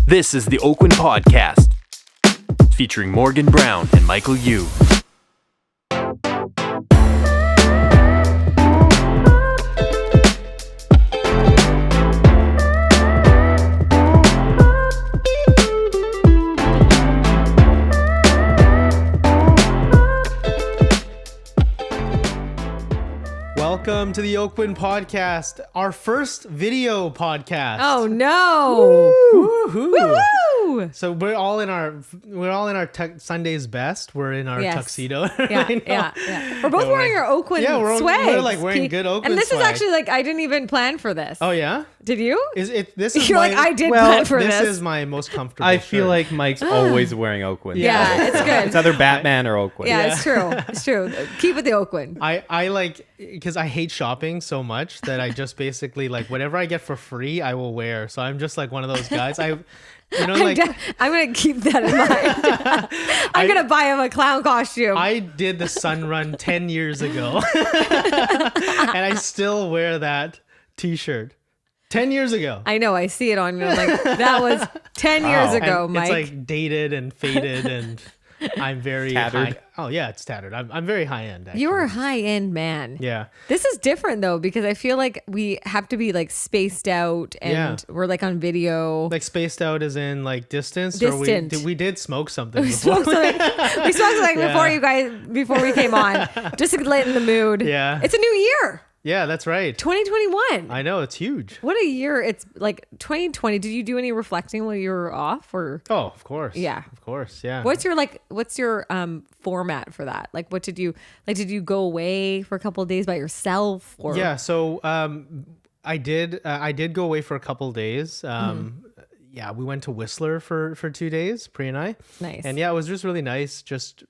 This is the Oakwyn Podcast, featuring Morgan Browne and Michael Uy. Welcome to the Oakwyn Podcast, our first video podcast. Oh no! Woo-hoo. Woo-hoo! So we're all in our Sunday's best. We're in our tuxedo. Yeah. We're both wearing our Oakwyn swags. We're like wearing good Oakwyn And this swag. is actually like I didn't even plan for this. Oh yeah? Did you? This is You're my, like I did plan for this. This is my most comfortable. I feel shirt. like Mike's always wearing Oakwyn. Yeah, it's good. It's either Batman or Oakwyn. Yeah, it's true. It's true. Keep with the Oakwyn. I like, because I hate shopping so much that I just basically like whatever I get for free I will wear. So I'm just like one of those guys. I'm gonna keep that in mind. I'm gonna buy him a clown costume. I did the Sun Run 10 years ago, and I still wear that T-shirt. 10 years ago. I know. I see it on you. Like that was 10 years ago, And Mike. it's like dated and faded, and I'm very Tattered. high. Oh yeah, it's tattered. I'm very high end. Actually. You're a high end man. Yeah. This is different though, because I feel like we have to be like spaced out and we're like on video. Like spaced out as in like distance. Distant. Or we did smoke something We before. smoked something before we came on, just to lighten the mood. Yeah. It's a new year, Yeah, that's right. 2021. I know, it's huge. What a year. It's like 2020. Did you do any reflecting while you were off, or Oh, of course. Yeah. Of course, yeah. what's your format for that? Like what did you go away for a couple of days by yourself, or Yeah, so I did go away for a couple of days. Yeah, we went to Whistler for 2 days, Pri and I. Nice. And yeah, it was just really nice, just,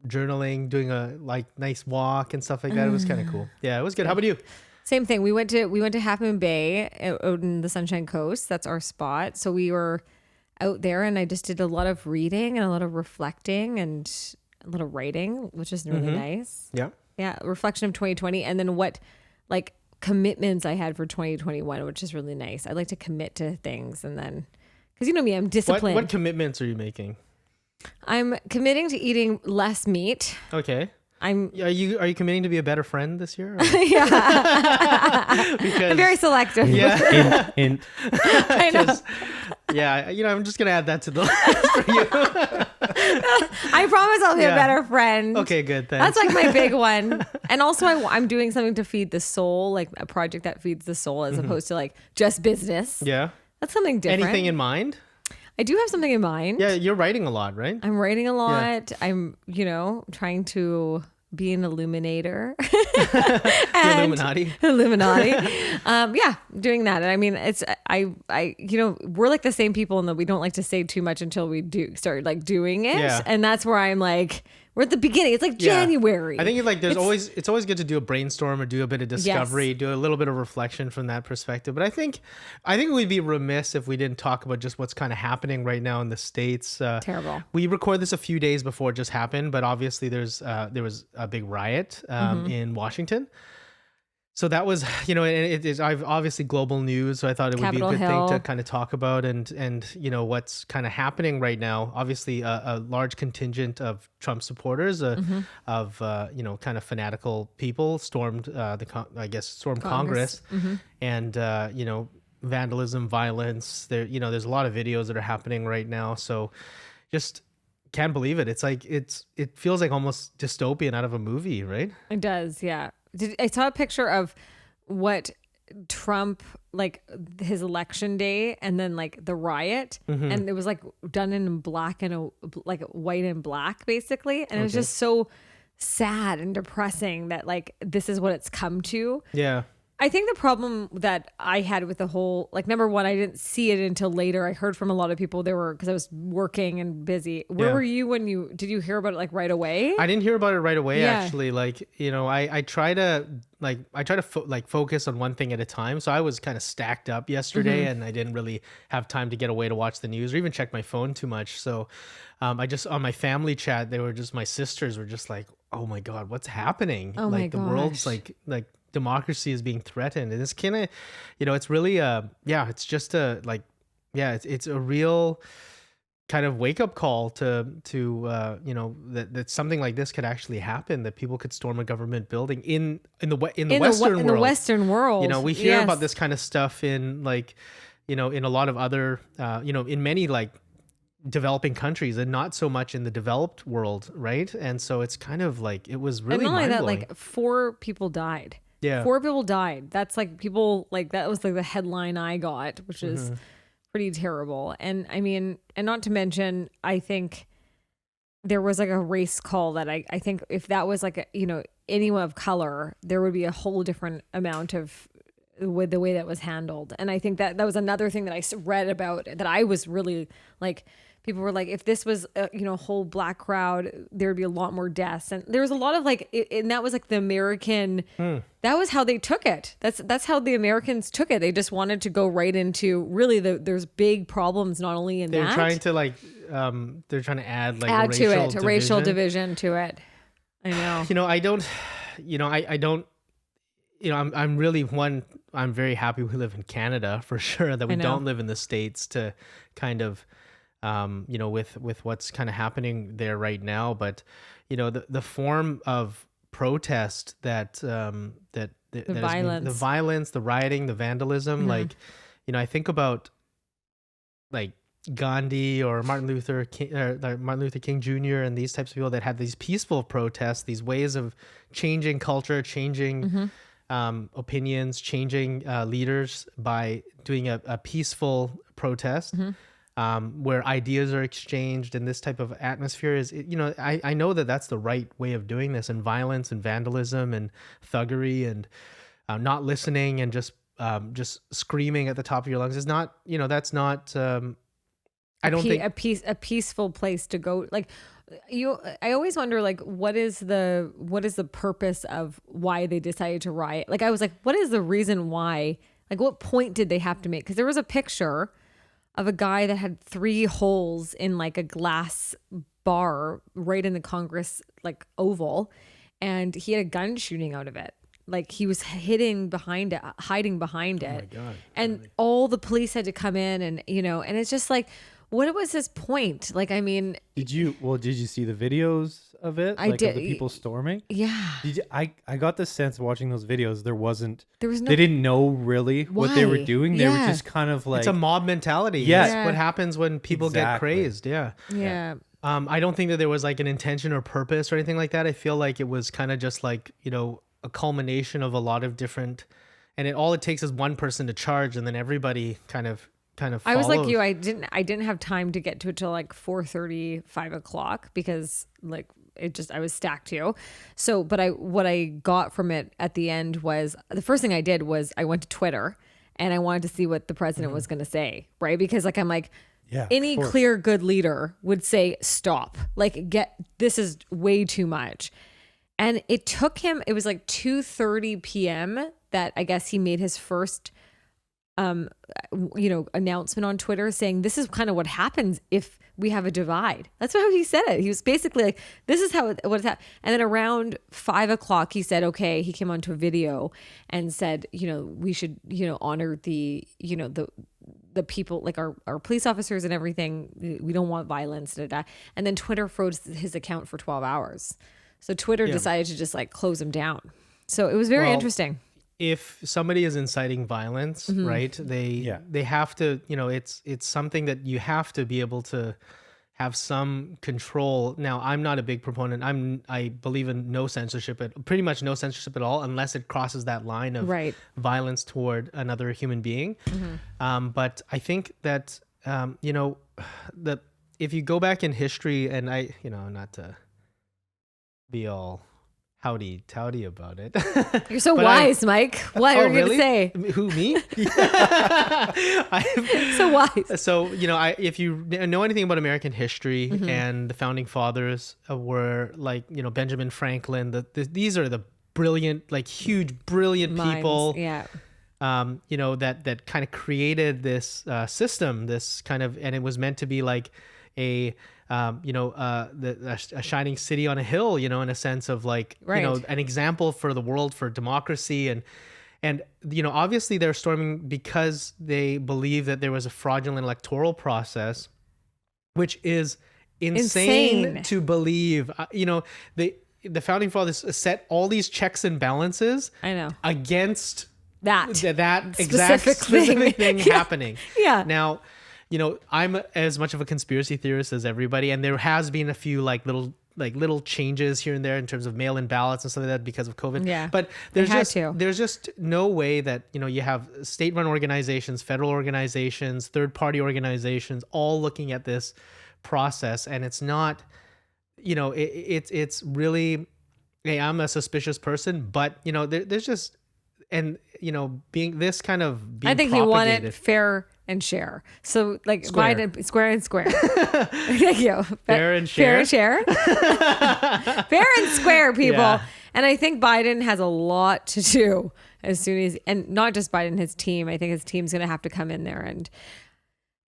journaling, doing a like nice walk and stuff like that. It was kind of cool. Yeah, it was good. How about you? Same thing. We went to Half Moon Bay out in the Sunshine Coast. That's our spot. So we were out there, and I just did a lot of reading and a lot of reflecting and a little writing, which is really nice. Yeah. Yeah, reflection of 2020, and then what like commitments I had for 2021, which is really nice. I like to commit to things, and then because you know me, I'm disciplined. What commitments are you making? I'm committing to eating less meat. Okay. Are you committing to be a better friend this year? Yeah, Because, I'm very selective. yeah. Hint. I know. Yeah, I'm just gonna add that to the list for you. I promise I'll be a Yeah. better friend. Okay, good. Thanks. That's like my big one. And also I'm doing something to feed the soul, like a project that feeds the soul as opposed to like just business. Yeah. That's something different. Anything in mind? I do have something in mind. Yeah, you're writing a lot, right? I'm writing a lot. I'm, trying to be an illuminator. The Illuminati. Illuminati. Doing that. And I mean, it's, we're like the same people in that we don't like to say too much until we start like doing it. Yeah. And that's where I'm like, we're at the beginning. It's like January. I think it's always good to do a brainstorm or do a bit of discovery, do a little bit of reflection from that perspective. But I think we'd be remiss if we didn't talk about just what's kind of happening right now in the States. Terrible. We record this a few days before it just happened, but obviously there was a big riot in Washington. So that was, it is obviously global news. So I thought it would Capitol be a good Hill. thing to kind of talk about and what's kind of happening right now. Obviously, a large contingent of Trump supporters, of kind of fanatical people stormed Congress, and vandalism, violence. There's a lot of videos that are happening right now. So just can't believe it. It's like it feels like almost dystopian out of a movie, right? It does, yeah. I saw a picture of what Trump, like his election day, and then like the riot, and it was like done in black and like white and black, basically, and it was just so sad and depressing that like this is what it's come to. Yeah. I think the problem that I had with the whole, like, number one, I didn't see it until later. I heard from a lot of people because I was working and busy. Where were you did you hear about it like right away? I didn't hear about it right away, Yeah. actually. Like, I try to focus on one thing at a time. So I was kind of stacked up yesterday and I didn't really have time to get away to watch the news or even check my phone too much. So I just, on my family chat, my sisters were just like, oh my God, what's happening? Oh like my the world's gosh. like democracy is being threatened. And it's kind of, it's really, it's just yeah, it's a real kind of wake up call to that something like this could actually happen, that people could storm a government building in the Western world. The Western world. We hear about this kind of stuff in in a lot of other in many like developing countries, and not so much in the developed world, right? And so it's kind of like, it was really and not only that, mind-blowing. like 4 people died. Yeah. 4 people died. That's like people, like that was like the headline I got, which is pretty terrible. And I mean, and not to mention, I think there was like a race call that I think if that was like anyone of color, there would be a whole different amount of with the way that was handled. And I think that was another thing that I read about, that I was really like, people were like, if this was a whole black crowd, there would be a lot more deaths. And there was a lot of like, and that was like the American, that was how they took it. That's how the Americans took it. They just wanted to go right into really there's big problems, not only in They're that. trying to like, they're trying to add like add a to racial it, a racial division to it. I know. I don't, I don't, I'm really I'm very happy we live in Canada, for sure, that we don't live in the States, to kind of, with what's kind of happening there right now. But, the form of protest that violence. the violence, the rioting, the vandalism, like, I think about like Gandhi or Martin Luther King Jr. and these types of people that had these peaceful protests, these ways of changing culture, changing opinions, changing leaders by doing a peaceful protest, where ideas are exchanged, and this type of atmosphere is, I know that that's the right way of doing this, and violence and vandalism and thuggery and not listening and just screaming at the top of your lungs is not, that's not, I don't think a peaceful place to go. Like I always wonder, like, what is the purpose of why they decided to riot? Like, I was like, what is the reason why? Like, what point did they have to make? Because there was a picture of a guy that had 3 holes in like a glass bar right in the Congress like oval, and he had a gun shooting out of it. Like, he was hiding behind it. Oh my God. And all the police had to come in, and and it's just like, what was his point? Like, I mean, did you see the videos of it? I did. Of the people storming? Yeah. I got the sense watching those videos, there was no, they didn't know really what they were doing. They were just kind of like, it's a mob mentality. Yes. It's what happens when people get crazed. Yeah. Yeah. I don't think that there was like an intention or purpose or anything like that. I feel like it was kind of just like, a culmination of a lot of different, and all it takes is one person to charge, and then everybody kind of follows. I was like you. I didn't have time to get to it till like 4:30, 5 o'clock, because like I was stacked too. So, but what I got from it at the end was, the first thing I did was I went to Twitter, and I wanted to see what the president was going to say, right? Because like, I'm like, any clear good leader would say, stop, like, this is way too much. And it took him, it was like 2:30 p.m. that I guess he made his first announcement on Twitter, saying this is kind of what happens if we have a divide. That's how he said it. He was basically like, this is what it's happening. And then around 5 o'clock, he said, okay, he came onto a video and said, we should, honor the people, like our police officers and everything. We don't want violence. And then Twitter froze his account for 12 hours. So Twitter decided to just like close him down. So it was very interesting. If somebody is inciting violence, right, they have to, it's something that you have to be able to have some control. Now, I'm not a big proponent. I believe in no censorship, pretty much no censorship at all, unless it crosses that line of violence toward another human being. But I think that, that if you go back in history, and not to be all howdy about it. You're so wise, Mike. What are you going to say? Who, me? So wise. So, if you know anything about American history, and the founding fathers were like, Benjamin Franklin, these are the brilliant, like huge, brilliant people. Yeah. That kind of created this system, this kind of, and it was meant to be like a shining city on a hill, in a sense of like, an example for the world, for democracy. And And, obviously they're storming because they believe that there was a fraudulent electoral process, which is insane. To believe. The founding fathers set all these checks and balances I know. against that exact specific thing happening. Yeah. Now, I'm as much of a conspiracy theorist as everybody, and there has been a few little changes here and there in terms of mail-in ballots and stuff like that because of COVID. Yeah. But there's just no way that, you have state-run organizations, federal organizations, third-party organizations all looking at this process, and it's not, it's really, hey, I'm a suspicious person, but there's just, and being this kind of being I think propagated. he wanted fair and share. So Square. Biden, square and square. Thank you. Fair and share. Fair and share. Fair and square, people. Yeah. And I think Biden has a lot to do as soon as, and not just Biden, his team. I think his team's going to have to come in there and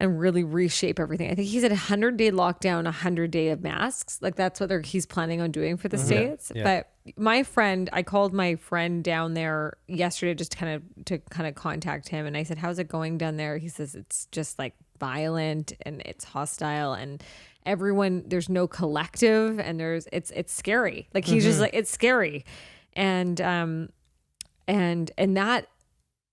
really reshape everything. I think he's at 100-day lockdown, 100-day of masks. That's what he's planning on doing for the states. Yeah. But I called my friend down there yesterday just to kind of contact him, and I said, "How's it going down there?" He says it's just violent and it's hostile, and everyone, there's no collective, and it's scary. He's just it's scary, and that,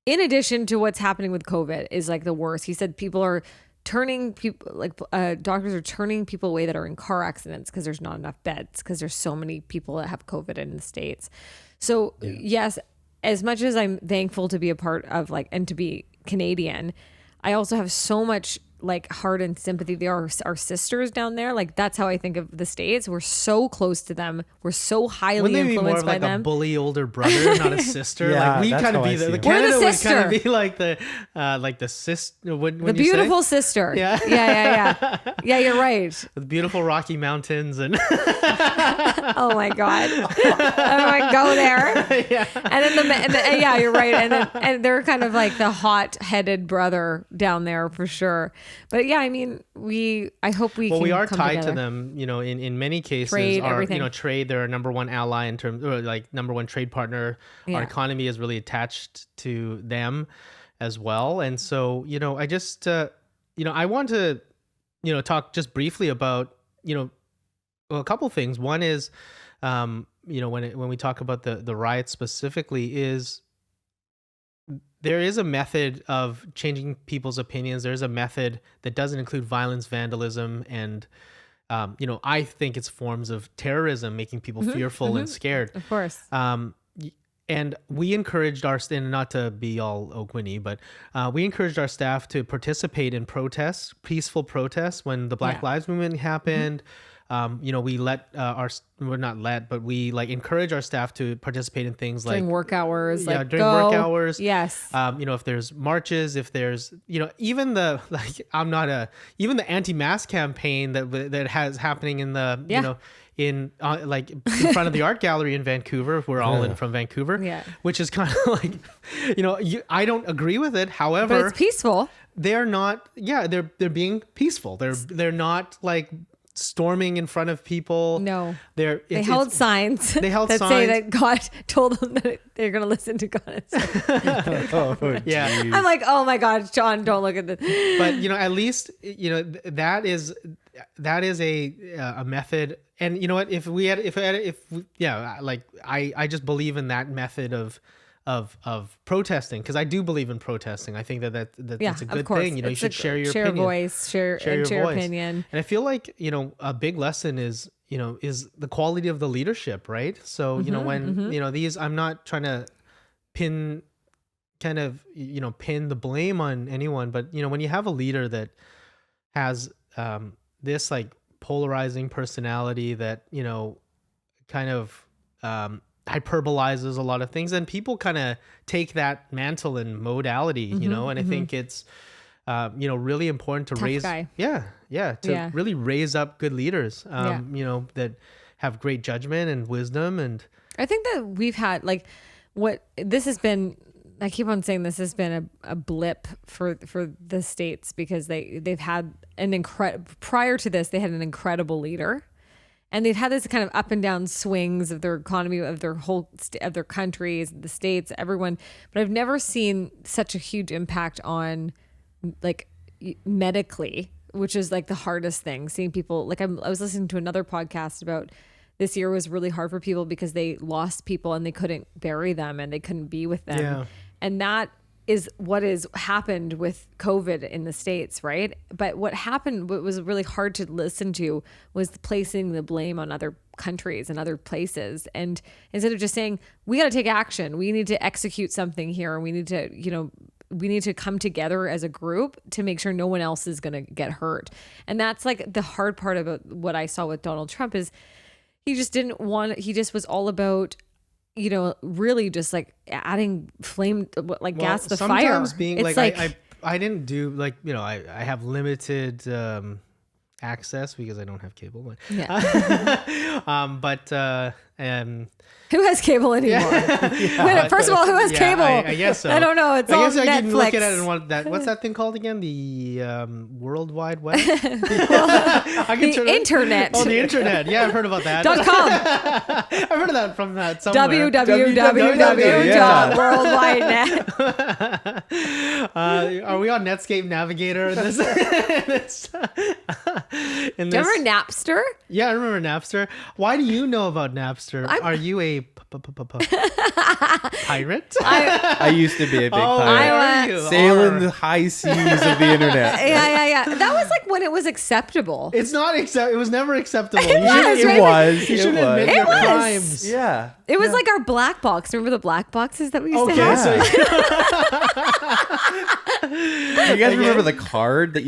in addition to what's happening with COVID, is the worst. He said people are turning people, doctors are turning people away that are in car accidents because there's not enough beds, because there's so many people that have COVID in the States. So yes, as much as I'm thankful to be a part of and to be Canadian, I also have so much heart and sympathy. They are our sisters down there. That's how I think of the States. We're so close to them. We're so highly Wouldn't they be more influenced of by them. A bully older brother, not a sister? Yeah, We that's kind of how be I see the it. Canada We're the would kind of sister. be the sister. When The you beautiful say? sister. Yeah. Yeah. Yeah, you're right. The beautiful Rocky Mountains and Oh my God. I don't go there. yeah. And then yeah, you're right. And they're kind of the hot-headed brother down there for sure. But yeah, I mean, I hope we can we are come tied together. to them, in many cases. Trade, our, everything. trade, they're our number one ally in terms, or number one trade partner. Yeah. Our economy is really attached to them as well. And so, I just, I want to, talk just briefly about, a couple things. One is, when we talk about the riots specifically, is there is a method of changing people's opinions. There's a method that doesn't include violence, vandalism, and, I think it's forms of terrorism, making people fearful and scared. Of course. And we encouraged and not to be all Oakwyn-y, but we encouraged our staff to participate in protests, peaceful protests, when the Black Lives Movement happened. We let we encourage our staff to participate in things During work hours. during go. work hours. Yes. If there's marches, if there's, even the, even the anti-mask campaign that has happening in the, in front of the art gallery in Vancouver. We're all from Vancouver. Yeah. Which is kind of I don't agree with it. However, But it's peaceful. they're not, they're being peaceful. They're not storming in front of people. No. They held signs. They held that signs say that God told them that they're going to listen to God. Yeah. I'm like, oh my God, John, don't look at this. But at least that is a method. And you know what? I just believe in that method of protesting, because I do believe in protesting. I think that's a good thing. You should share your opinion. Voice, share your opinion. And I feel like a big lesson is the quality of the leadership, right? So when these, I'm not trying to pin the blame on anyone, but when you have a leader that has this polarizing personality that kind of hyperbolizes a lot of things, and people kind of take that mantle and modality, and I think it's really important to Tough raise guy. really raise up good leaders that have great judgment and wisdom. And I think that we've had I keep on saying this has been a blip for the States, because they've had prior to this, they had an incredible leader. and they've had this kind of up and down swings of their economy, of their whole of their countries, the states, everyone. But I've never seen such a huge impact on like medically, which is like the hardest thing. Seeing people like I was listening to another podcast about this year was really hard for people because they lost people and they couldn't bury them and they couldn't be with them. Yeah. And that is what has happened with COVID in the States, right? But what was really hard to listen to was placing the blame on other countries and other places. And instead of just saying, we got to take action, we need to execute something here. We need to, we need to come together as a group to make sure no one else is going to get hurt. And that's like the hard part about what I saw with Donald Trump is he just was all about, really just like adding flame, like gas to the fire. Sometimes being it's like I didn't do like, I have limited access because I don't have cable. But, yeah. Who has cable anymore? First of all, who has cable? I guess so. I don't know. It's all Netflix. I can look at it and what's that thing called again? The World Wide Web? The internet. Oh, the internet. Yeah, I've heard about that. .com. I've heard of that from that somewhere. www.worldwidenet. Are we on Netscape Navigator in this? Do you remember Napster? Yeah, I remember Napster. Why do you know about Napster? Are you a pirate? I used to be a big pirate. I sailing the high seas of the internet. Yeah. That was like when it was acceptable. It's not It was never acceptable. It was. You shouldn't admit your crimes. Yeah. It was like our black box. Remember the black boxes that we used to have? You guys remember the card that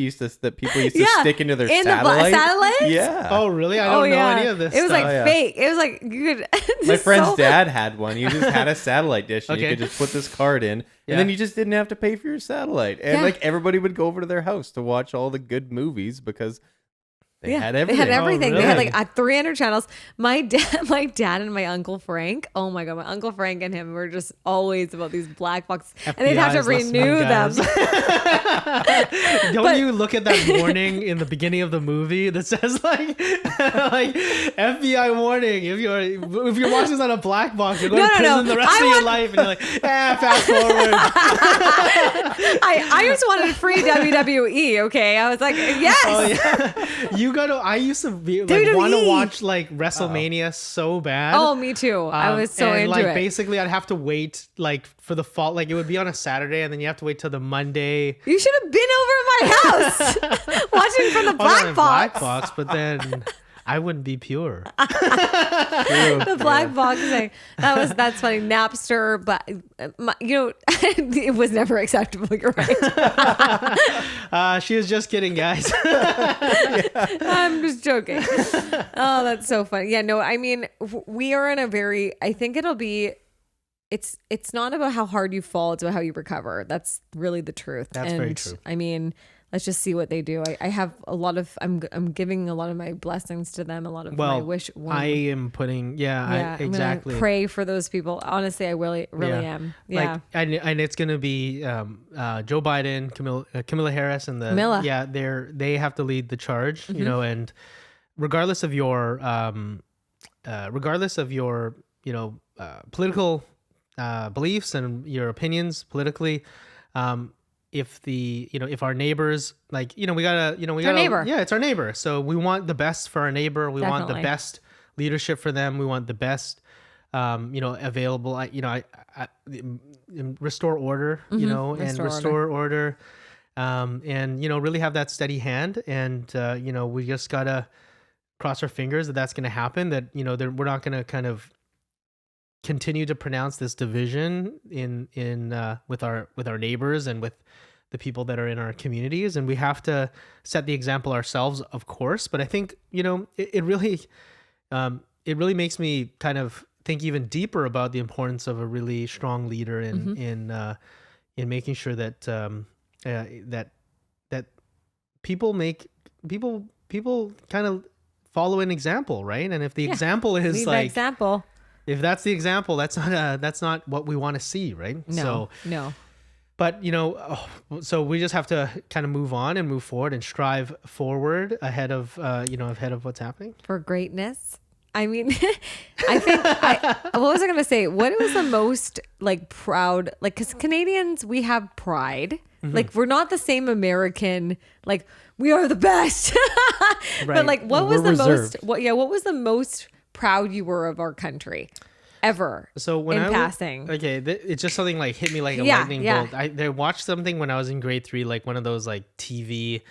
people used to stick into their satellite? Yeah. Oh, really? I don't know any of this. It was stuff. like fake. It was like you could. My friend's dad had one. He just had a satellite dish, and you could just put this card in, and then you just didn't have to pay for your satellite. And like everybody would go over to their house to watch all the good movies because they had everything. They had everything. Oh, really? They had like 300 channels. My dad and my Uncle Frank. Oh my God, my Uncle Frank and him were just always about these black boxes, and they'd have to renew them. Don't you look at that warning in the beginning of the movie that says like FBI warning? If you're watching this on a black box, you're going to prison the rest of your life, and you're like, fast forward. I just wanted free WWE. Okay, I was like, yes. Oh yeah. I used to be like want to watch like WrestleMania so bad. Oh, me too. I was so into it. Basically, I'd have to wait like for the fall. Like it would be on a Saturday, and then you have to wait till the Monday. You should have been over at my house watching from the black box. But then I wouldn't be pure. The black box thing. That's funny. Napster, but it was never acceptable. You're right. She was just kidding, guys. I'm just joking. Oh, that's so funny. Yeah, no, I mean, we are in a I think it'll be, it's not about how hard you fall, it's about how you recover. That's really the truth. That's very true. I mean, let's just see what they do. I have a lot of, I'm giving a lot of my blessings to them, a lot of my wish. I am putting, exactly. I'm pray for those people. Honestly, I really am. Yeah. And it's going to be Joe Biden, Kamala Harris, and they have to lead the charge, and regardless of your political beliefs and your opinions politically, if our neighbors it's our neighbor. So we want the best for our neighbor. We want the best leadership for them. We want the best, available, restore order, restore order, and really have that steady hand. And, we just gotta cross our fingers that that's going to happen, that, we're not going to kind of continue to pronounce this division with our neighbors and with the people that are in our communities. And we have to set the example ourselves, of course. But I think, it really makes me kind of think even deeper about the importance of a really strong leader in making sure that that people kind of follow an example, right? And if the example is if that's the example, that's not what we want to see, right? No. But so we just have to kind of move on and move forward and strive forward ahead of what's happening for greatness. I mean, what was I going to say? What was the most like proud, like, because Canadians, we have pride. Like, we're not the same American, like, we are the best. Right. But like, what was We're the reserved. what was the most proud you were of our country ever? So when passing. It's just something like hit me like a Yeah, lightning bolt. I watched something when I was in grade 3, like one of those like TV,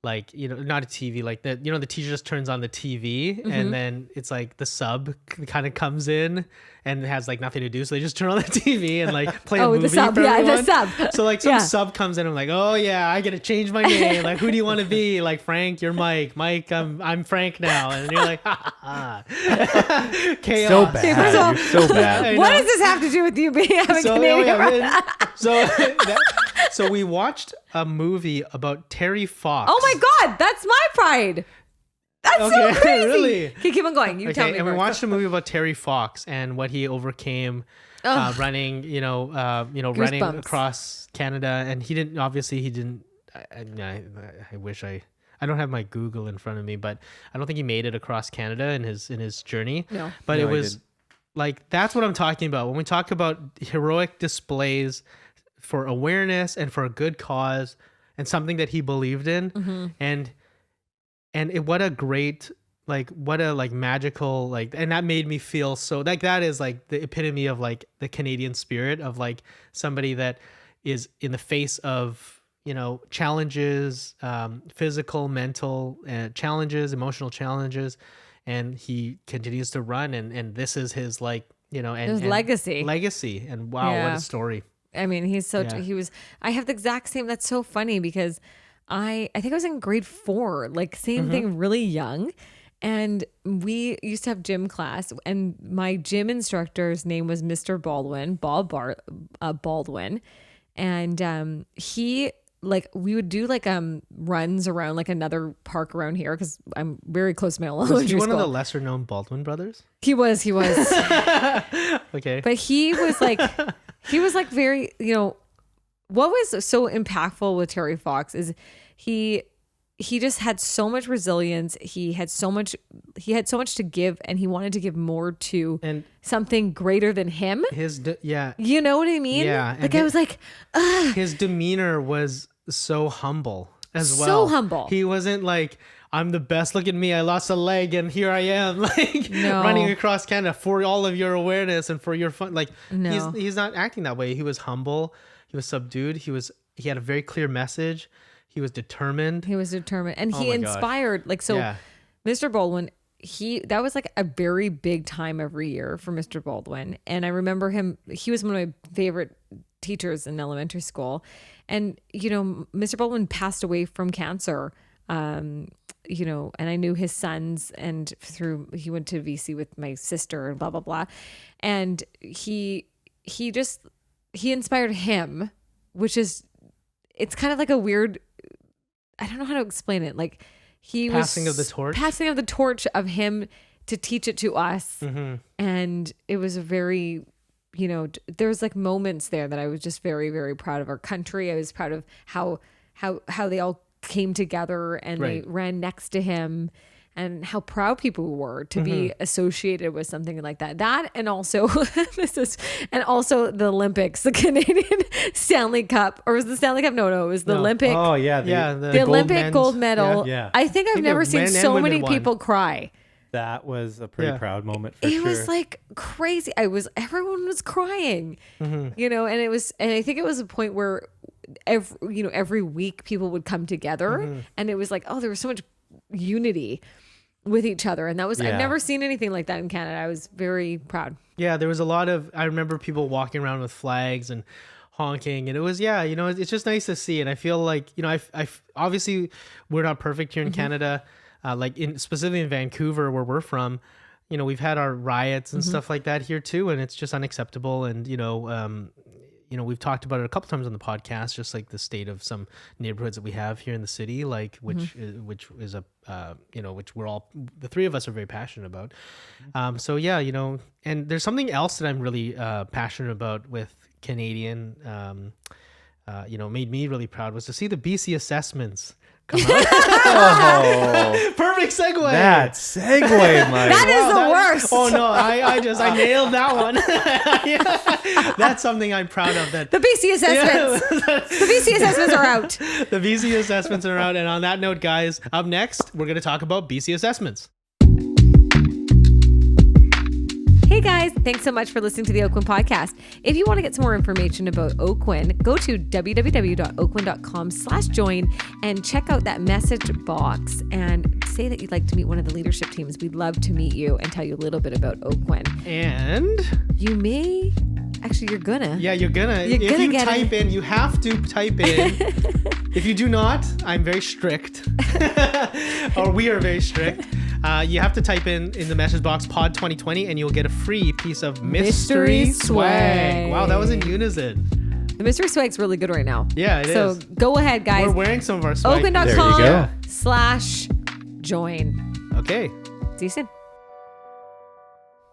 like, not a TV, like the teacher just turns on the TV and then it's like the sub kind of comes in and it has like nothing to do. So they just turn on the TV and like play a movie. The sub, for the everyone. sub. So like some sub comes in and I'm like, oh yeah, I get to change my name. Like, who do you want to be? Like, Frank, you're Mike. Mike, I'm Frank now. And you're like, chaos. So bad. first of all, You're so bad. What does this have to do with you being having Canadian? So we watched a movie about Terry Fox. Oh my God, that's my pride. That's so crazy. Really? Okay, keep on going. You tell me. And we first. watched a movie about Terry Fox and what he overcame running, running across Canada. And he didn't. I wish I don't have my Google in front of me, but I don't think he made it across Canada in his journey. No. But No, it was like, that's what I'm talking about when we talk about heroic displays for awareness and for a good cause and something that he believed in. What a great, like, what a like magical, like, and that made me feel so like that is like the epitome of like the Canadian spirit of like somebody that is in the face of challenges, physical, mental challenges, emotional challenges, and he continues to run, and this is his like his legacy. And wow, what a story. I mean, he was. I have the exact same. That's so funny because I think I was in grade 4, like same thing, really young. And we used to have gym class and my gym instructor's name was Mr. Baldwin, Baldwin. And he, like, we would do like runs around like another park around here because I'm very close to my elementary Was he one school. of the lesser known Baldwin brothers? He was. Okay. But he was like very, what was so impactful with Terry Fox is he just had so much resilience. He had so much to give, and he wanted to give more to something greater than him. You know what I mean? Yeah. Like, I was like, ugh. His demeanor was so humble as well. So humble. He wasn't like, I'm the best. Look at me. I lost a leg and here I am, like running across Canada for all of your awareness and for your fun. Like, he's not acting that way. He was humble. He was subdued. He had a very clear message. He was determined. And he inspired. Like, so Mr. Baldwin, that was like a very big time every year for Mr. Baldwin. And I remember he was one of my favorite teachers in elementary school. And, Mr. Baldwin passed away from cancer. And I knew his sons, and he went to VC with my sister and blah, blah, blah. And he inspired him, which is, it's kind of like a weird, I don't know how to explain it. Like, passing of the torch of him to teach it to us. And it was a very, there was like moments there that I was just very, very proud of our country. I was proud of how they all came together and they ran next to him, and how proud people were to be associated with something like that. That, and also the Olympics, the Canadian Stanley Cup, or was the Stanley Cup? No, it was the Olympic. Oh yeah, the Olympic gold medal. Yeah. I think I've never seen so many people cry. That was a pretty proud moment for sure. It was like crazy. Everyone was crying, and I think it was a point where every week people would come together, and it was like, oh, there was so much unity with each other, and that was I've never seen anything like that in Canada. I was very proud. Yeah, there was a lot of, I remember people walking around with flags and honking, and it was it's just nice to see. And I feel like I obviously we're not perfect here in Canada, specifically in Vancouver where we're from. We've had our riots and stuff like that here too, and it's just unacceptable. And we've talked about it a couple times on the podcast, just like the state of some neighborhoods that we have here in the city, like which is which we're all, the three of us are very passionate about. And there's something else that I'm really passionate about with Canadian made me really proud was to see the BC assessments come out. Oh, Perfect segue. that segue, Mike. That is the worst. Oh no, I nailed that one. Yeah. That's something I'm proud of. That The BC assessments. The BC assessments are out. the BC assessments are out. And on that note, guys, up next, we're going to talk about BC assessments. Hey guys, thanks so much for listening to the Oakwyn podcast. If you want to get some more information about Oakwyn, go to www.oakwyn.com/join and check out that message box and say that you'd like to meet one of the leadership teams. We'd love to meet you and tell you a little bit about Oakwyn. And You may, actually you're gonna. yeah, you're gonna You're if gonna you get type it. in, you have to type in. If you do not, I'm very strict. Or we are very strict. You have to type in the message box pod 2020 and you'll get a free piece of mystery swag. Wow, that was in unison. The mystery swag's really good right now. Yeah, it so is. go ahead, guys. We're wearing some of our swag. There you go. Oakwyn.com/join. Okay. See you soon.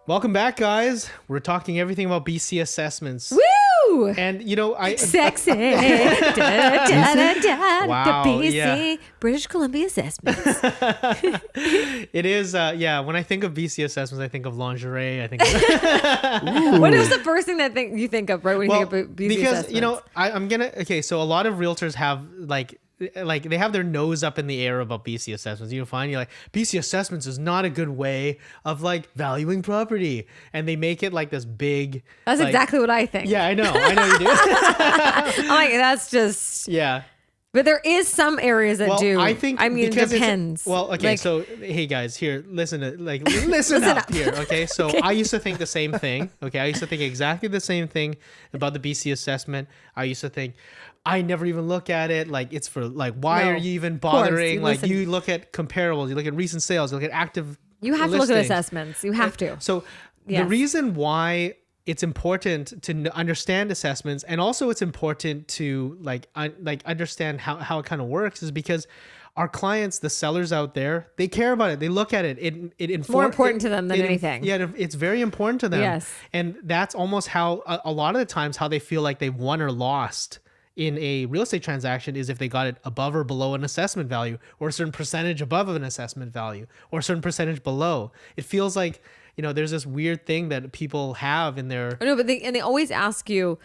Welcome back, guys. We're talking everything about BC assessments. Woo! And I Sexy. Da, da, da, da, Wow, the BC, yeah. British Columbia assessments. it is when I think of BC assessments, I think of lingerie. I think of What is the first thing that you think of right when you think of BC because assessments? I'm gonna so a lot of realtors have like they have their nose up in the air about BC assessments. You'll find you're like, BC assessments is not a good way of like valuing property, and they make it like this big. That's like, exactly what I think. Yeah, I know you do. I'm like, that's just. Yeah. But there is some areas that do. I think I mean, it because depends. Okay, Like, so hey guys, here, listen up here, okay? So Okay. I used to think the same thing, okay? I used to think exactly the same thing about the BC assessment. I used to think, I never even look at it. Like, it's for, like, why No, are you even of course, bothering? you like, listen. you look at comparables, you look at recent sales, you look at active you have to look at listings. assessments. You have to. So the Yes. reason why it's important to understand assessments, and also it's important to understand how it kind of works, is because our clients, the sellers out there, they care about it. They look at it. It more important to them than anything. Yeah, it's very important to them. Yes. And that's almost how a lot of the times how they feel like they've won or lost in a real estate transaction is if they got it above or below an assessment value, or a certain percentage above of an assessment value, or a certain percentage below. It feels like, there's this weird thing that people have in their. No, but they always ask you,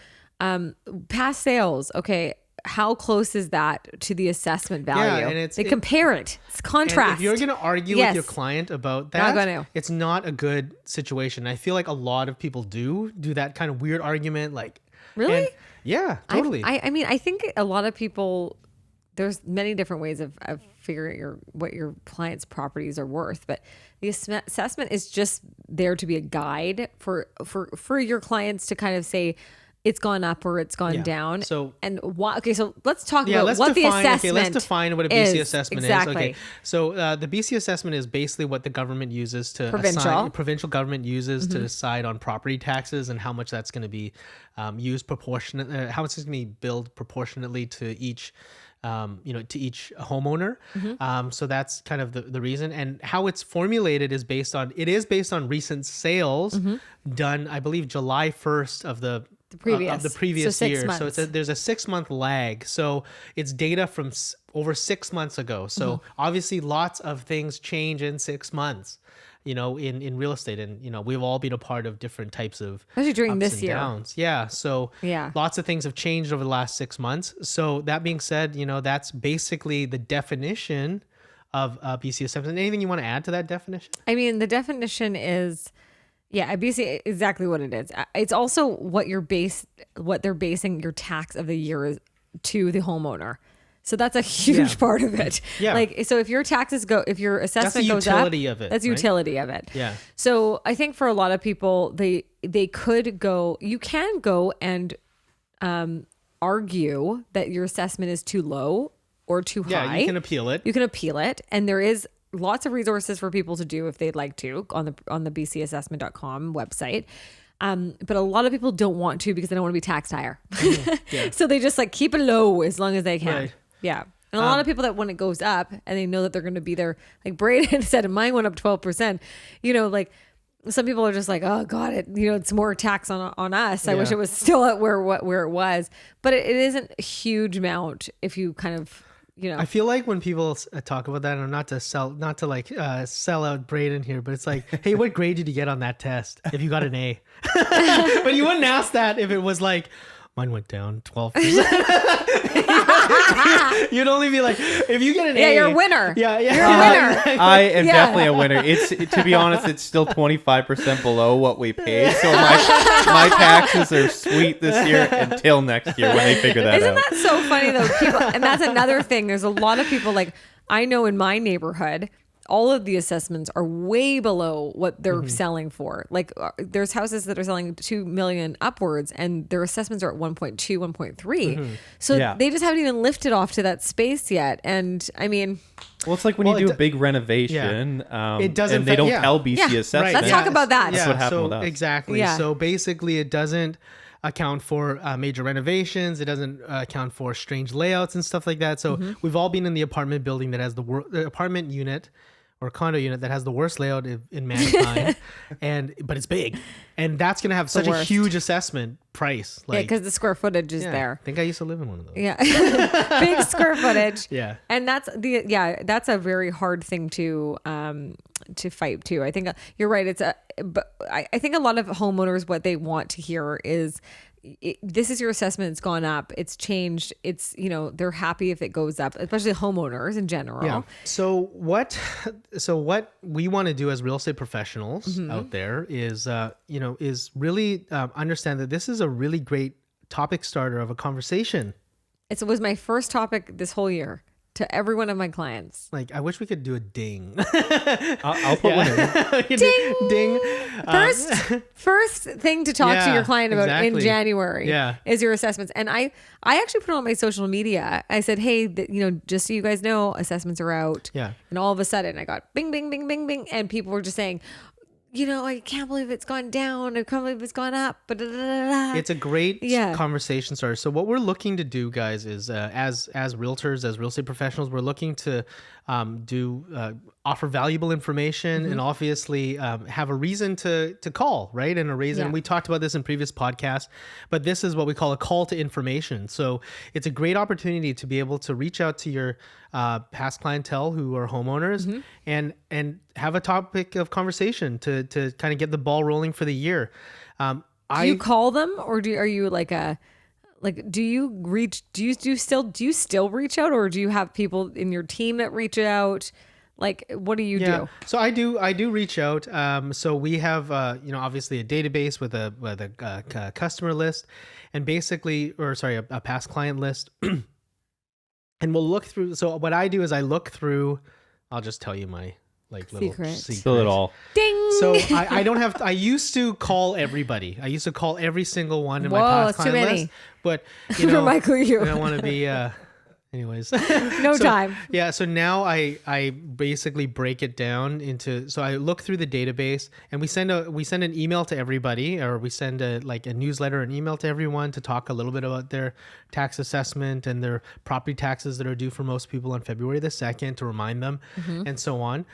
past sales. Okay, how close is that to the assessment value? Yeah, and they compare it. It's contrast. And if you're going to argue Yes. with your client about that, Not gonna. it's not a good situation. I feel like a lot of people do that kind of weird argument. Like, Really? and- yeah, totally. I mean, I think a lot of people. There's many different ways of figuring what your client's properties are worth, but the assessment is just there to be a guide for your clients to kind of say it's gone up or it's gone down. So and why? Okay, so let's talk about let's what define, the assessment. let's define what a BC assessment exactly. is. Okay, so the BC assessment is basically what the government uses to provincial government uses to decide on property taxes and how much that's going to be used proportionate, how much is going to be billed proportionately to each. To each homeowner. So that's kind of the reason, and how it's formulated is based on recent sales done, I believe, July 1st of the previous So 6 year. months. So there's a 6-month lag. So it's data from over 6 months ago. So obviously lots of things change in 6 months. In real estate, and we've all been a part of different types of Especially during ups this and year. downs. Yeah. So lots of things have changed over the last 6 months. So that being said, that's basically the definition of BC assessment. Anything you want to add to that definition? I mean, the definition is, BC exactly what it is. It's also what they're basing your tax of the year to the homeowner. So that's a huge part of it. Yeah. Like, so if your taxes if your assessment goes up, that's the utility of it. Yeah. So I think for a lot of people, you can go and argue that your assessment is too low or too high. Yeah, you can appeal it. You can appeal it, and there is lots of resources for people to do if they'd like to on the bcassessment.com website. But a lot of people don't want to because they don't want to be taxed higher. Yeah. So they just keep it low as long as they can. Right. Yeah. And a lot of people that when it goes up and they know that they're going to be there, like Braden said, mine went up 12%, some people are just like, oh God, it's more tax on us. I wish Yeah. it was still at where it was, but it isn't a huge amount if you kind of, I feel like when people talk about that, and not to sell out Braden here, but it's like, hey, what grade did you get on that test? If you got an A, but you wouldn't ask that if it was like, mine went down 12%. You'd only be like, if you get an A, you're a winner. Yeah, You're a winner. I am definitely a winner. To be honest, it's still 25% below what we paid. So my taxes are sweet this year until next year when they figure that Isn't out. that so funny though? People, and that's another thing. There's a lot of people like I know in my neighborhood, all of the assessments are way below what they're selling for. Like there's houses that are selling 2 million upwards and their assessments are at 1.2, 1.3. So they just haven't even lifted off to that space yet. And I mean, well, it's like when you do a big renovation, it doesn't. and they don't tell BC assessment. Right. Let's talk about that. That's what happened with us. Exactly. Yeah. So basically, it doesn't account for major renovations. It doesn't account for strange layouts and stuff like that. So we've all been in the apartment building that has the apartment unit or condo unit that has the worst layout in mankind, but it's big, and that's gonna have such a huge assessment price. Like, because the square footage is there. I think I used to live in one of those. Yeah, big square footage. Yeah, and that's a very hard thing to fight too. I think you're right. But I think a lot of homeowners, what they want to hear is, this is your assessment. It's gone up. It's changed. It's, they're happy if it goes up, especially homeowners in general. Yeah. So what we want to do as real estate professionals out there is, is really understand that this is a really great topic starter of a conversation. It was my first topic this whole year to every one of my clients. Like, I wish we could do a ding. I'll put one in. Ding. First thing to talk to your client about in January is your assessments. And I actually put it on my social media. I said, hey, just so you guys know, assessments are out. Yeah. And all of a sudden I got bing, bing, bing, bing, bing. And people were just saying, I can't believe it's gone down. I can't believe it's gone up. But it's a great conversation starter. So what we're looking to do, guys, is as realtors, as real estate professionals, we're looking to offer valuable information and obviously have a reason to call, right? And a reason. We talked about this in previous podcasts, but this is what we call a call to information. So it's a great opportunity to be able to reach out to your past clientele who are homeowners and have a topic of conversation to kind of get the ball rolling for the year. Do you call them, or do you do you still reach out, or do you have people in your team that reach out? Like, what do you do? So I do reach out. So we have, obviously a database with a customer list and basically, a past client list. And we'll look through. So what I do is I look through, I'll just tell you my little secret. Spill it all. Ding. So I don't have, I used to call everybody. I used to call every single one in my past client list. But, For Michael Uy. I don't want to be, anyways. Time. Yeah. So now I basically break it down into, so I look through the database and we send an email to everybody, or we send a newsletter, an email to everyone to talk a little bit about their tax assessment and their property taxes that are due for most people on February the 2nd to remind them and so on.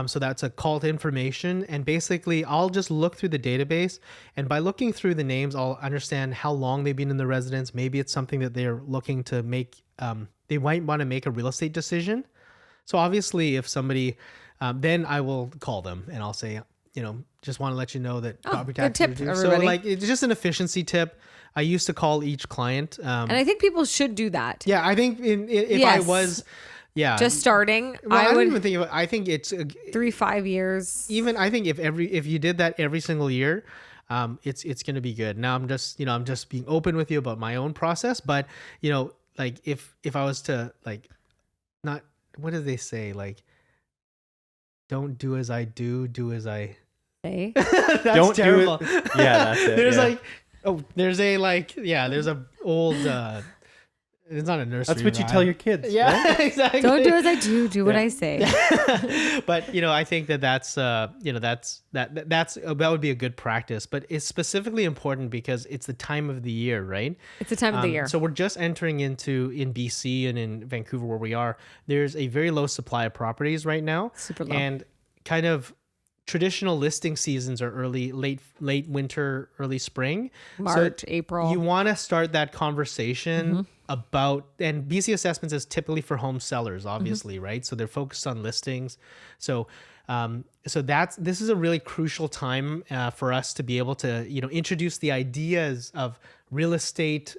So that's a call to information. And basically I'll just look through the database, and by looking through the names, I'll understand how long they've been in the residence. Maybe it's something that they're looking to make, they might want to make a real estate decision. So obviously if somebody, then I will call them and I'll say, just want to let you know that property taxes are due. Everybody. So it's just an efficiency tip. I used to call each client. And I think people should do that. Yeah. I think if I was, just starting, I don't even think of it. I think it's 3-5 years. Even I think if you did that every single year, it's going to be good. Now I'm just being open with you about my own process, but if I was to not, what do they say? Don't do as I do as I say. That's don't terrible. do it. Yeah, that's it. There's there's a old, it's not a nursery. That's what you rhyme. tell your kids. Yeah, right? exactly. Don't do as I do what I say. But I think that's that would be a good practice. But it's specifically important because it's the time of the year, right? It's the time of the year. So we're just entering in BC and in Vancouver where we are. There's a very low supply of properties right now. Super low. And kind of traditional listing seasons are late winter, early spring, March, April. You want to start that conversation about, and BC Assessments is typically for home sellers, obviously, right? So they're focused on listings. So this is a really crucial time for us to be able to, introduce the ideas of real estate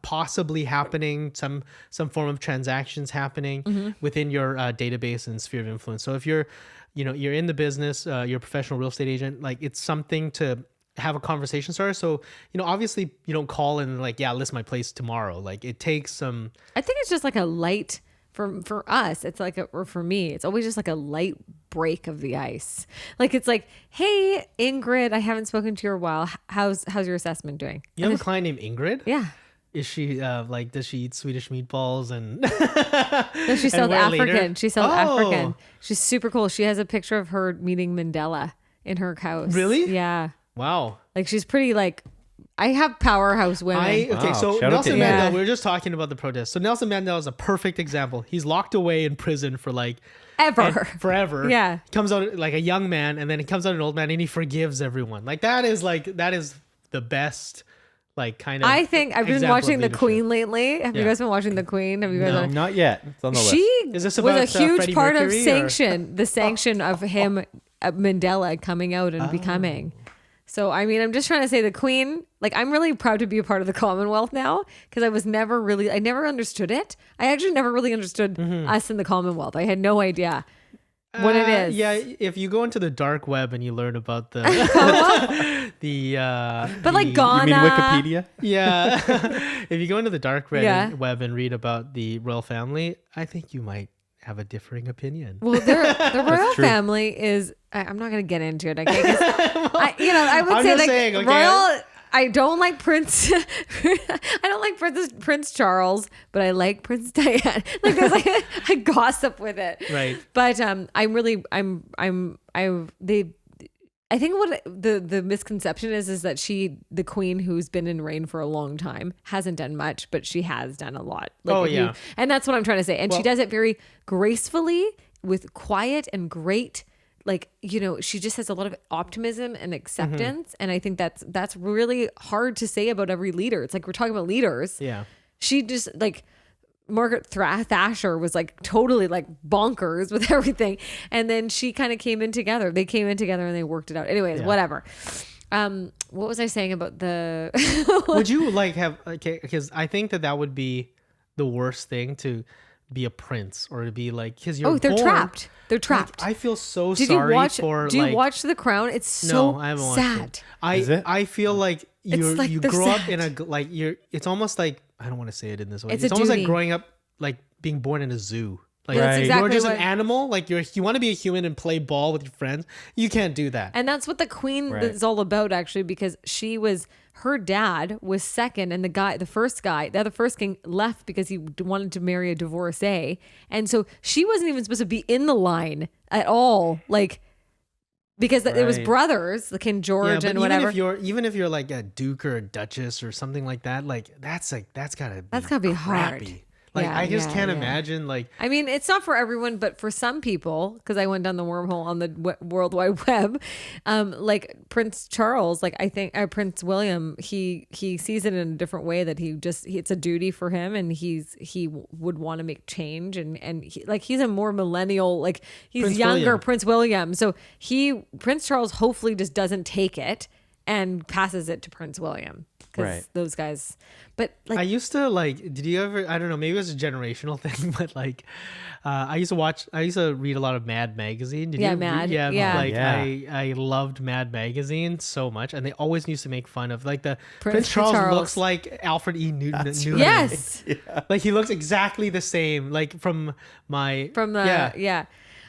possibly happening, some form of transactions happening within your database and sphere of influence. So if you're in the business, you're a professional real estate agent, like it's something to have a conversation starter. So, obviously you don't call and like, yeah, list my place tomorrow. Like it takes some, I think it's just like a light for us. It's like, or for me, it's always just like a light break of the ice. Like, it's like, hey, Ingrid, I haven't spoken to you in a while. How's your assessment doing? You have a client named Ingrid? Yeah. Is she does she eat Swedish meatballs and No, she's South African. She's South African. She's super cool. She has a picture of her meeting Mandela in her house. Really? Yeah. Wow. Like she's pretty like, I have powerhouse women. Wow. So Shout out Nelson to Mandela, Yeah. we were just talking about the protests. So Nelson Mandela is a perfect example. He's locked away in prison for like forever. Yeah. Comes out like a young man, and then he comes out an old man, and he forgives everyone. that is the best. Like kind of, I think I've been example watching of The leadership. Queen lately. Have you Yeah. guys been watching The Queen? Have you guys? No. Not yet. It's on the list. She Is this was about, a huge Freddie part of Mercury, or- the sanction of him, Mandela coming out and becoming. So, I mean, I'm just trying to say the Queen, like, I'm really proud to be a part of the Commonwealth now because I never understood it. I actually never really understood us in the Commonwealth. I had no idea what it is. Yeah, if you go into the dark web and you learn about the But like You Ghana. mean Wikipedia? yeah, if you go into the dark Yeah. web and read about the royal family, I think you might have a differing opinion. Well, the royal true. family is. I'm not going to get into it. Okay, 'cause I would I'm say just like saying, okay? royal. I don't like Prince. I don't like Prince Charles, but I like Prince Diana. Like there's like I gossip with it. Right. But I think what the misconception is that the queen who's been in reign for a long time hasn't done much, but she has done a lot. Like Oh, if you- yeah. and that's what I'm trying to say. And she does it very gracefully with quiet and great. Like, she just has a lot of optimism and acceptance. And I think that's really hard to say about every leader. It's like we're talking about leaders. Yeah. She just like Margaret Thatcher was like totally like bonkers with everything. And then she kind of came in together. They came in together and they worked it out. Anyways, whatever. What was I saying about the... Would you like have, okay, because I think that would be the worst thing to be a prince or to be like, because you're they're born- trapped. They're trapped. Like, I feel so Did sorry you watch? for Do you like, watch The Crown? It's so no, I haven't watched sad. it. Is it? I feel like you like you they're grow up sad. in a like it's almost like, I don't want to say it in this way. It's It's a almost duty. like growing up like being born in a zoo. Like That's Right. exactly you're just what, an animal. Like you want to be a human and play ball with your friends. You can't do that. and that's what the Queen Right. is all about, actually, because her dad was second, and the other first king left because he wanted to marry a divorcee, and so she wasn't even supposed to be in the line at all, like because it was Right. brothers, the King George and whatever. Even if you're like a duke or a duchess or something like that, like that's gotta be hard. crappy. Like Yeah, I just yeah, can't yeah. imagine like I mean, it's not for everyone, but for some people, because I went down the wormhole on the World Wide Web, like Prince Charles, like I think Prince William, he sees it in a different way, that it's a duty for him, and he would want to make change, and he's a more millennial, like he's Prince younger William. Prince William, so Prince Charles hopefully just doesn't take it and passes it to Prince William, because Right. those guys, but like I used to like, did you ever, I don't know, maybe it was a generational thing, but like, I used to read a lot of Mad magazine. Did Yeah, you Mad, Yeah. yeah. Like Yeah. I loved Mad magazine so much. And they always used to make fun of like Prince Prince Charles Charles. looks like Alfred E. Newton. Newman. yes. Like he looks exactly the same. Like from the, yeah.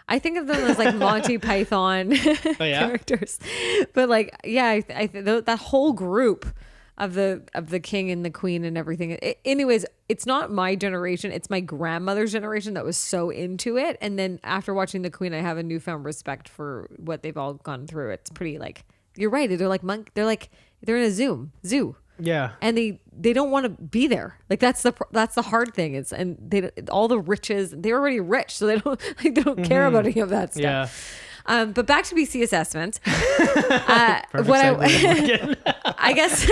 I think of them as like Monty Python Oh, yeah? characters, but like, yeah, that whole group of the king and the queen and everything. Anyways, it's not my generation; it's my grandmother's generation that was so into it. And then after watching the Queen, I have a newfound respect for what they've all gone through. It's pretty like, you're right. They're like they're in a zoo. Yeah. And they don't want to be there. Like that's the hard thing is, and all the riches, they're already rich, so they don't care about any of that stuff. Yeah. But back to BC assessments. Perfect What segue, I guess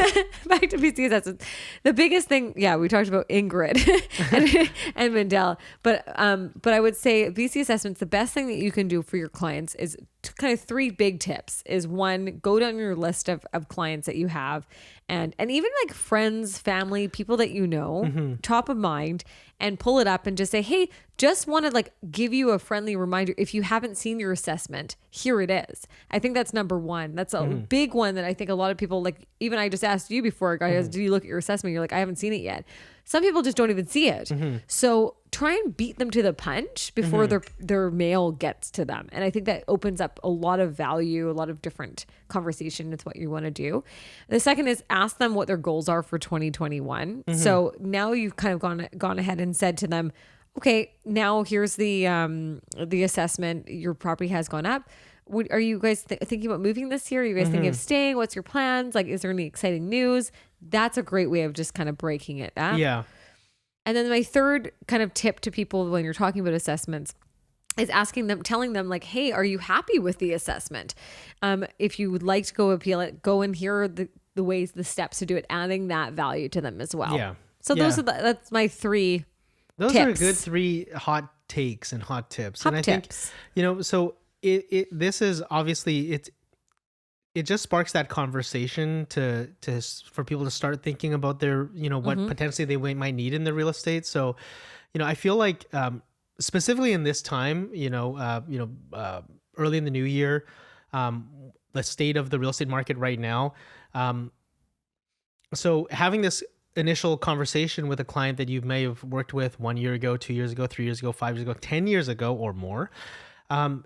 back to BC assessments. The biggest thing, we talked about Ingrid and Mandel, but I would say BC assessments, the best thing that you can do for your clients is kind of 3 big tips. Is 1, go down your list of clients that you have, and even like friends, family, people that you know, top of mind, and pull it up and just say, hey, just want to like give you a friendly reminder. If you haven't seen your assessment, here it is. I think that's number 1. That's a big one that I think a lot of people, like, even I just asked you before, guys, did you look at your assessment? You're like, I haven't seen it yet. Some people just don't even see it. So try and beat them to the punch before their mail gets to them. And I think that opens up a lot of value, a lot of different conversation with what you want to do. The second is ask them what their goals are for 2021. So now you've kind of gone ahead and said to them, okay, now here's the assessment. Your property has gone up. Are you guys thinking about moving this year? Are you guys thinking of staying? What's your plans? Like, is there any exciting news? That's a great way of just kind of breaking it up. Yeah. And then my third kind of tip to people when you're talking about assessments is telling them like, hey, are you happy with the assessment? If you would like to go appeal it, go and hear the ways, the steps to do it, adding that value to them as well. Yeah. So that's my 3 Those tips. are good 3 hot takes and hot tips. Hot and I tips. think, so this is obviously it just sparks that conversation for people to start thinking about their, what potentially they might need in their real estate. So, I feel like, specifically in this time, early in the new year, the state of the real estate market right now. So having this initial conversation with a client that you may have worked with 1 year ago, 2 years ago, 3 years ago, 5 years ago, 10 years ago or more,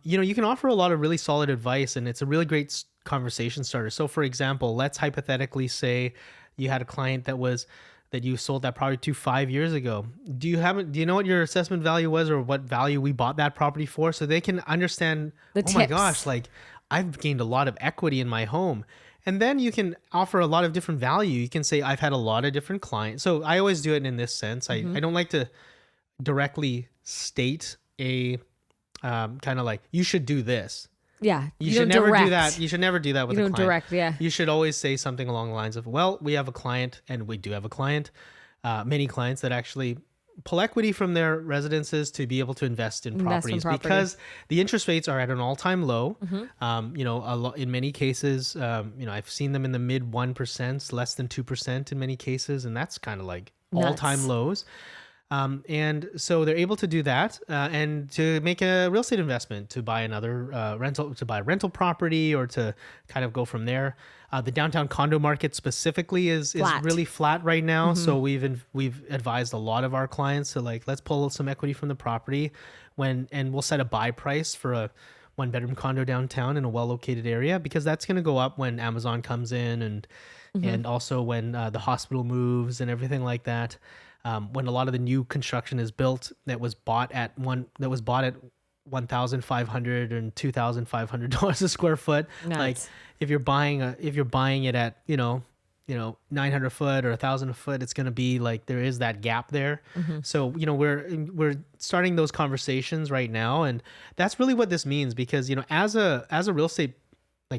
you can offer a lot of really solid advice, and it's a really great conversation starter. So for example, let's hypothetically say you had a client that you sold that property to 5 years ago. Do you know what your assessment value was, or what value we bought that property for? So they can understand, my gosh, like I've gained a lot of equity in my home. And then you can offer a lot of different value. You can say, I've had a lot of different clients. So I always do it in this sense. I don't like to directly state a kind of like, you should do this. Yeah. You should never do that. You should never do that with a client. You don't direct, yeah. You should always say something along the lines of, well, we have a client, and we do have a client, many clients that actually pull equity from their residences to be able to invest in properties because the interest rates are at an all-time low. In many cases, I've seen them in the mid 1%, less than 2% in many cases, and that's kind of like all-time lows. And so they're able to do that and to make a real estate investment, to buy another rental property, or to kind of go from there. The downtown condo market specifically is really flat right now. So we've advised a lot of our clients to let's pull some equity from the property and we'll set a buy price for a 1-bedroom condo downtown in a well-located area, because that's going to go up when Amazon comes in and also when the hospital moves and everything like that. When a lot of the new construction is built that was bought at $1,500 and $2,500 a square foot. Nice. Like if you're buying it at 900 foot or 1,000 a foot, it's going to be like there is that gap there. So we're starting those conversations right now, and that's really what this means, because as a real estate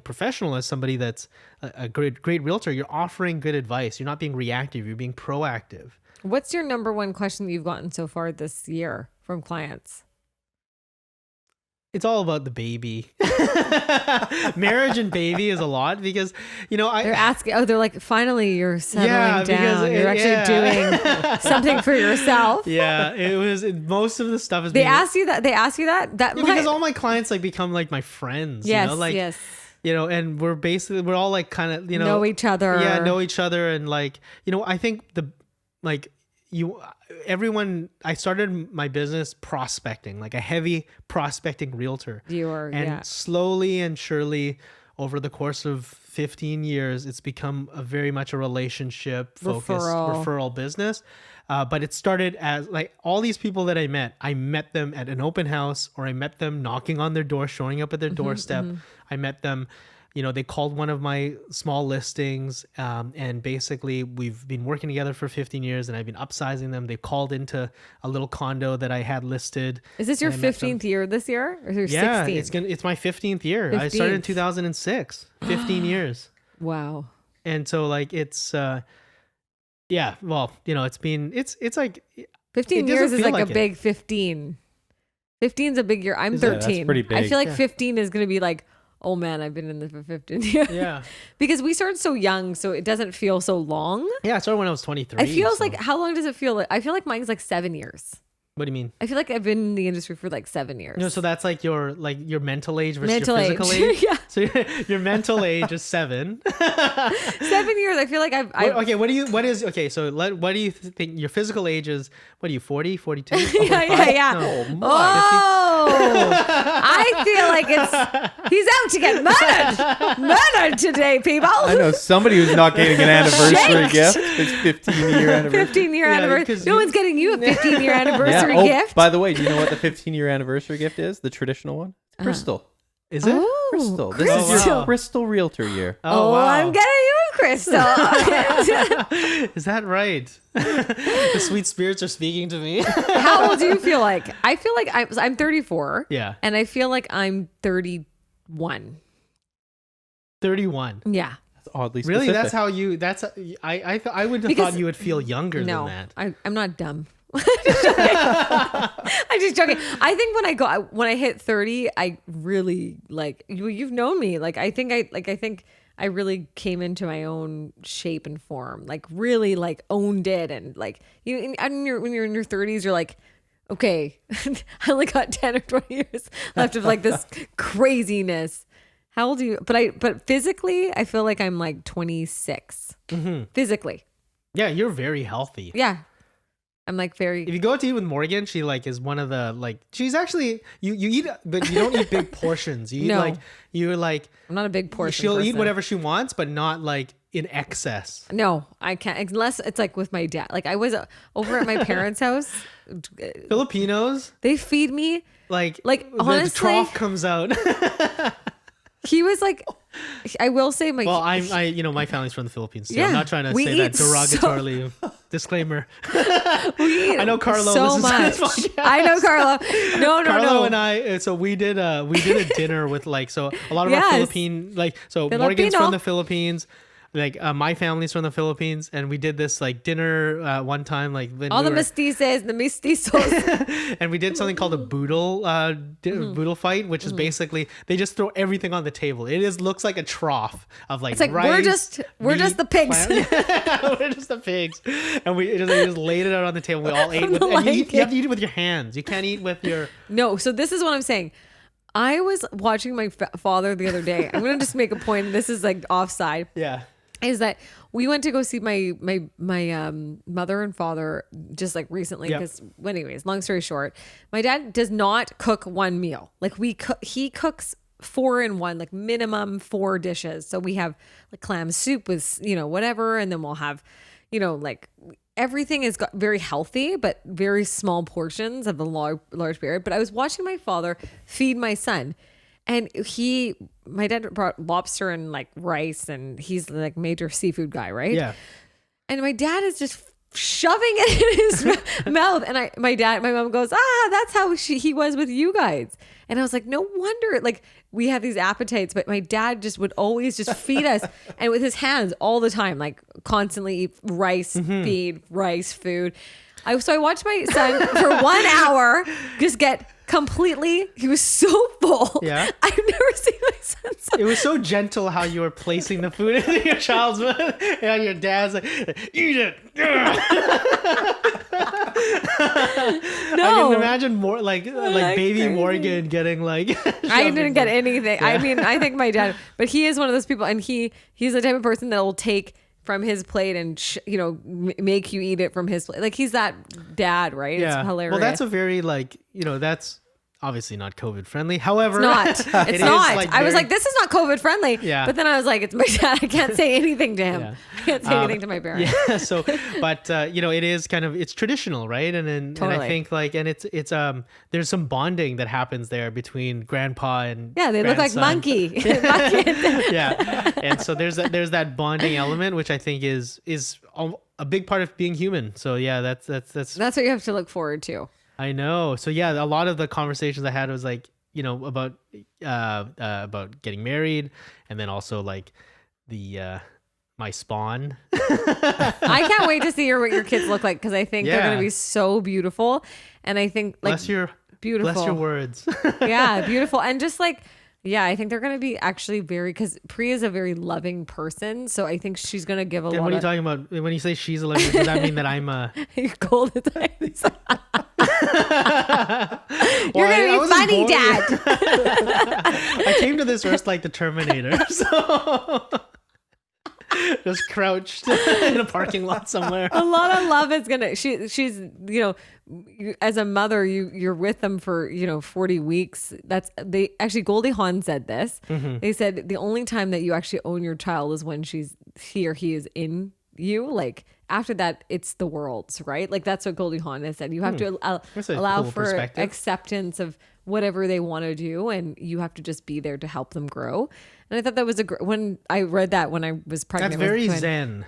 professional, as somebody that's a great realtor, you're offering good advice. You're not being reactive. You're being proactive. What's your number one question that you've gotten so far this year from clients? It's all about the baby. Marriage and baby is a lot, because they're asking. They're like, finally you're settling down. You're actually doing something for yourself. Yeah, it was most of the stuff is. They ask you that. Because all my clients become my friends. Yes, yes. And we're all kind of know each other. Yeah, know each other, and I think everyone, I started my business prospecting, a heavy prospecting realtor. Slowly and surely over the course of 15 years, it's become very much a relationship focused referral business. But it started as all these people that I met them at an open house, or I met them knocking on their door, showing up at their doorstep. I met them, they called one of my small listings, and basically we've been working together for 15 years, and I've been upsizing them. They called into a little condo that I had listed. Is this your and I met them. 15th year this year, or your Yeah, 16th? it's my 15th year. I started in 15th. 2006. 15 years. Wow. And so like it's yeah, well, it's like 15 it years doesn't is feel like like a it. big 15. 15 is a big year. I'm Is it? 13. That's pretty big. I feel like Yeah. 15 is going to be like, oh man, I've been in this for 15 years. yeah. Because we started so young, so it doesn't feel so long. Yeah, I started when I was 23. It feels so- like, how long does it feel like? I feel like mine's like 7 years. What do you mean? I feel like I've been in the industry for like 7 years. No, so that's like your mental age versus Mental your physical age. age. Yeah. So your mental age is 7. 7 years. I feel like I've Okay, what do you think your physical age is? What are you, 40, 42? yeah. No, Oh, I feel like he's out to get murdered today, people. I know somebody who's not getting an anniversary gift. It's 15-year anniversary. 15-year Yeah, anniversary. 'cause No you- one's getting you a 15-year anniversary Oh, gift. by the way, do you know what the 15-year anniversary gift is? The traditional one? Crystal. Is it? Oh, Crystal. This is Crystal. your Crystal Realtor year. Oh, wow. I'm getting you a crystal. Is that right? The sweet spirits are speaking to me. How old do you feel like? I feel like I'm 34. Yeah. And I feel like I'm 31. 31. Yeah. That's oddly specific. Really? That's how you? I would have Because- thought you would feel younger No, than that. I'm not dumb. I'm just joking. I think when I hit 30, I really like you've known me. Like I think I really came into my own shape and form. Like really like owned it, and like when you're in your 30s, you're like, okay, I only got 10 or 20 years left of like this craziness. How old are you? But physically, I feel like I'm like 26. Physically, Yeah, you're very healthy. yeah. I'm like If very. you go out to eat with Morgan, she like is one of the like she's actually you eat, but you don't eat big portions. You eat No. you're like I'm not a big portion. she'll eat person. whatever she wants, but not like in excess. No, I can't unless it's like with my dad. Like I was over at my parents' house. Filipinos They feed me. like the honestly, trough comes out. he was like, I will say my. Well, my family's from the Philippines too. Yeah, I'm not trying to we say that eat so- derogatorily. Disclaimer. we eat I know Carlo so listens to much. this podcast. I know Carlo. No, Carlo no. and I, so we did a dinner with like, so a lot of our Yes. Philippine, like, so Morgan's Filipino. from the Philippines, like my family's from the Philippines, and we did this like dinner one time, like when All we the were- mestizos, the mestizos. and we did something called a boodle boodle fight, which is basically they just throw everything on the table. It looks like a trough of like It's like rice, we're just meat, the pigs. plant- we're just the pigs, and we just laid it out on the table. We all ate with, the and Lion you have to King. eat it with your hands. You can't eat with your. No, so this is what I'm saying. I was watching my father the other day. I'm gonna just make a point. This is like offside. Yeah. Is that we went to go see my mother and father just like recently Yep. because anyways, long story short, my dad does not cook one meal. Like he cooks 4 in 1, like minimum 4 dishes. So we have like clam soup with whatever, and then we'll have like everything is very healthy, but very small portions of a large period. But I was watching my father feed my son. And my dad brought lobster and like rice, and he's like major seafood guy, right? Yeah. And my dad is just shoving it in his mouth. And my mom goes, that's how he was with you guys. And I was like, no wonder, like we have these appetites, but my dad just would always just feed us and with his hands all the time, like constantly eat rice, feed rice, food. So I watched my son for 1 hour just get completely, he was so full. Yeah. I've never seen my son so It was so gentle how you were placing the food in your child's mouth, and your dad's like, "Eat it." I No. can imagine more like baby crazy. Morgan getting like. I didn't get anything. I mean, I think my dad, but he is one of those people, and he's the type of person that will take from his plate and make you eat it from his plate. Like he's that dad, right? Yeah. It's hilarious. Well, that's a very like that's obviously not COVID friendly. However, It's not. it It's is, not. like, I was very- like, this is not COVID friendly. Yeah. But then I was like, it's my dad. I can't say anything to him. Yeah. I can't say anything to my parents. Yeah. So, but it is kind of, it's traditional, right? And Totally. I think like, and it's there's some bonding that happens there between grandpa and Yeah, they look like grandson. monkey. Yeah. And so there's that bonding element, which I think is a big part of being human. So yeah, that's That's what you have to look forward to. I know. So yeah, a lot of the conversations I had was like, about getting married, and then also like the my spawn. I can't wait to see what your kids look like, because I think they're going Yeah. to be so beautiful. And I think like Bless your beautiful. words. Yeah, beautiful. And just like, yeah, I think they're going to be actually because Priya is a very loving person. So I think she's going to give a And lot what are you of talking about? When you say she's 11, does that mean that I'm golden eyes. You're Well, going to be wasn't funny, born Dad. yet. I came to this earth like the Terminator. So just crouched in a parking lot somewhere. A lot of love is gonna. She's as a mother, you're with them for 40 weeks. They actually, Goldie Hawn said this. Mm-hmm. They said the only time that you actually own your child is when he or he is in you. Like after that, it's the world's, right? Like that's what Goldie Hawn has said. You have to That's a allow cool for perspective. acceptance of whatever they want to do, and you have to just be there to help them grow. And I thought that was when I read that when I was pregnant. That's very with Quinn. zen.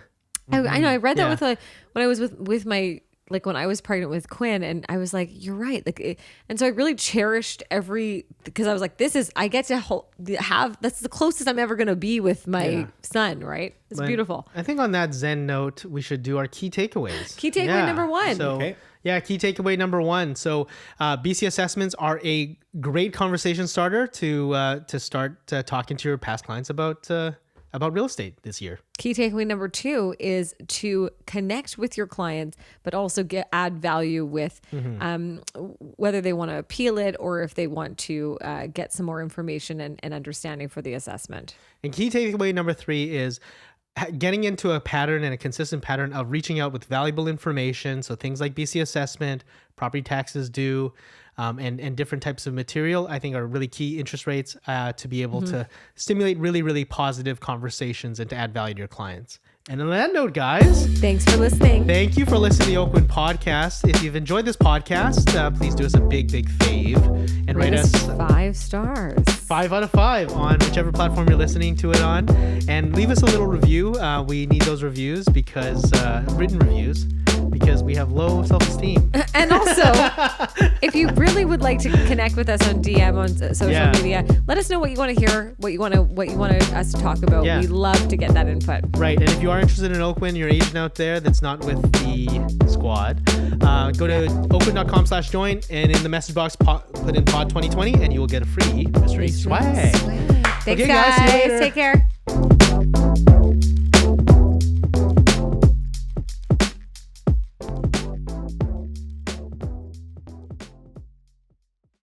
I know. I read that Yeah. with when I was with my, like when I was pregnant with Quinn, and I was like, you're right. And so I really cherished because I was like, I get to have, that's the closest I'm ever going to be with my son. Right. It's But beautiful. I think on that zen note, we should do our key takeaways. Key takeaway number 1. So, Okay. yeah, key takeaway number 1. So, BC assessments are a great conversation starter to start talking to your past clients about real estate this year. Key takeaway number 2 is to connect with your clients, but also add value with whether they want to appeal it or if they want to get some more information and understanding for the assessment. And key takeaway number 3 is getting into a pattern and a consistent pattern of reaching out with valuable information. So things like BC assessment, property taxes due, and different types of material, I think are really key. Interest rates to be able to stimulate really, really positive conversations and to add value to your clients. And on that note, guys, Thanks for listening. thank you for listening to the Oakwyn podcast. If you've enjoyed this podcast, please do us a big, big fave and rate us 5 stars. 5 out of 5 on whichever platform you're listening to it on, and leave us a little review. We need those reviews because written reviews, because we have low self-esteem. And also, if you really would like to connect with us on DM on social media, let us know what you want to hear, what you want us to talk about. Yeah. We love to get that input. Right, and if you are interested in Oakwyn, you're an agent out there that's not with the squad, go to oakwyn.com/join, and in the message box put in pod 2020, and you will get a free mystery swag. Thanks, Okay, guys, see you guys. later. Take care.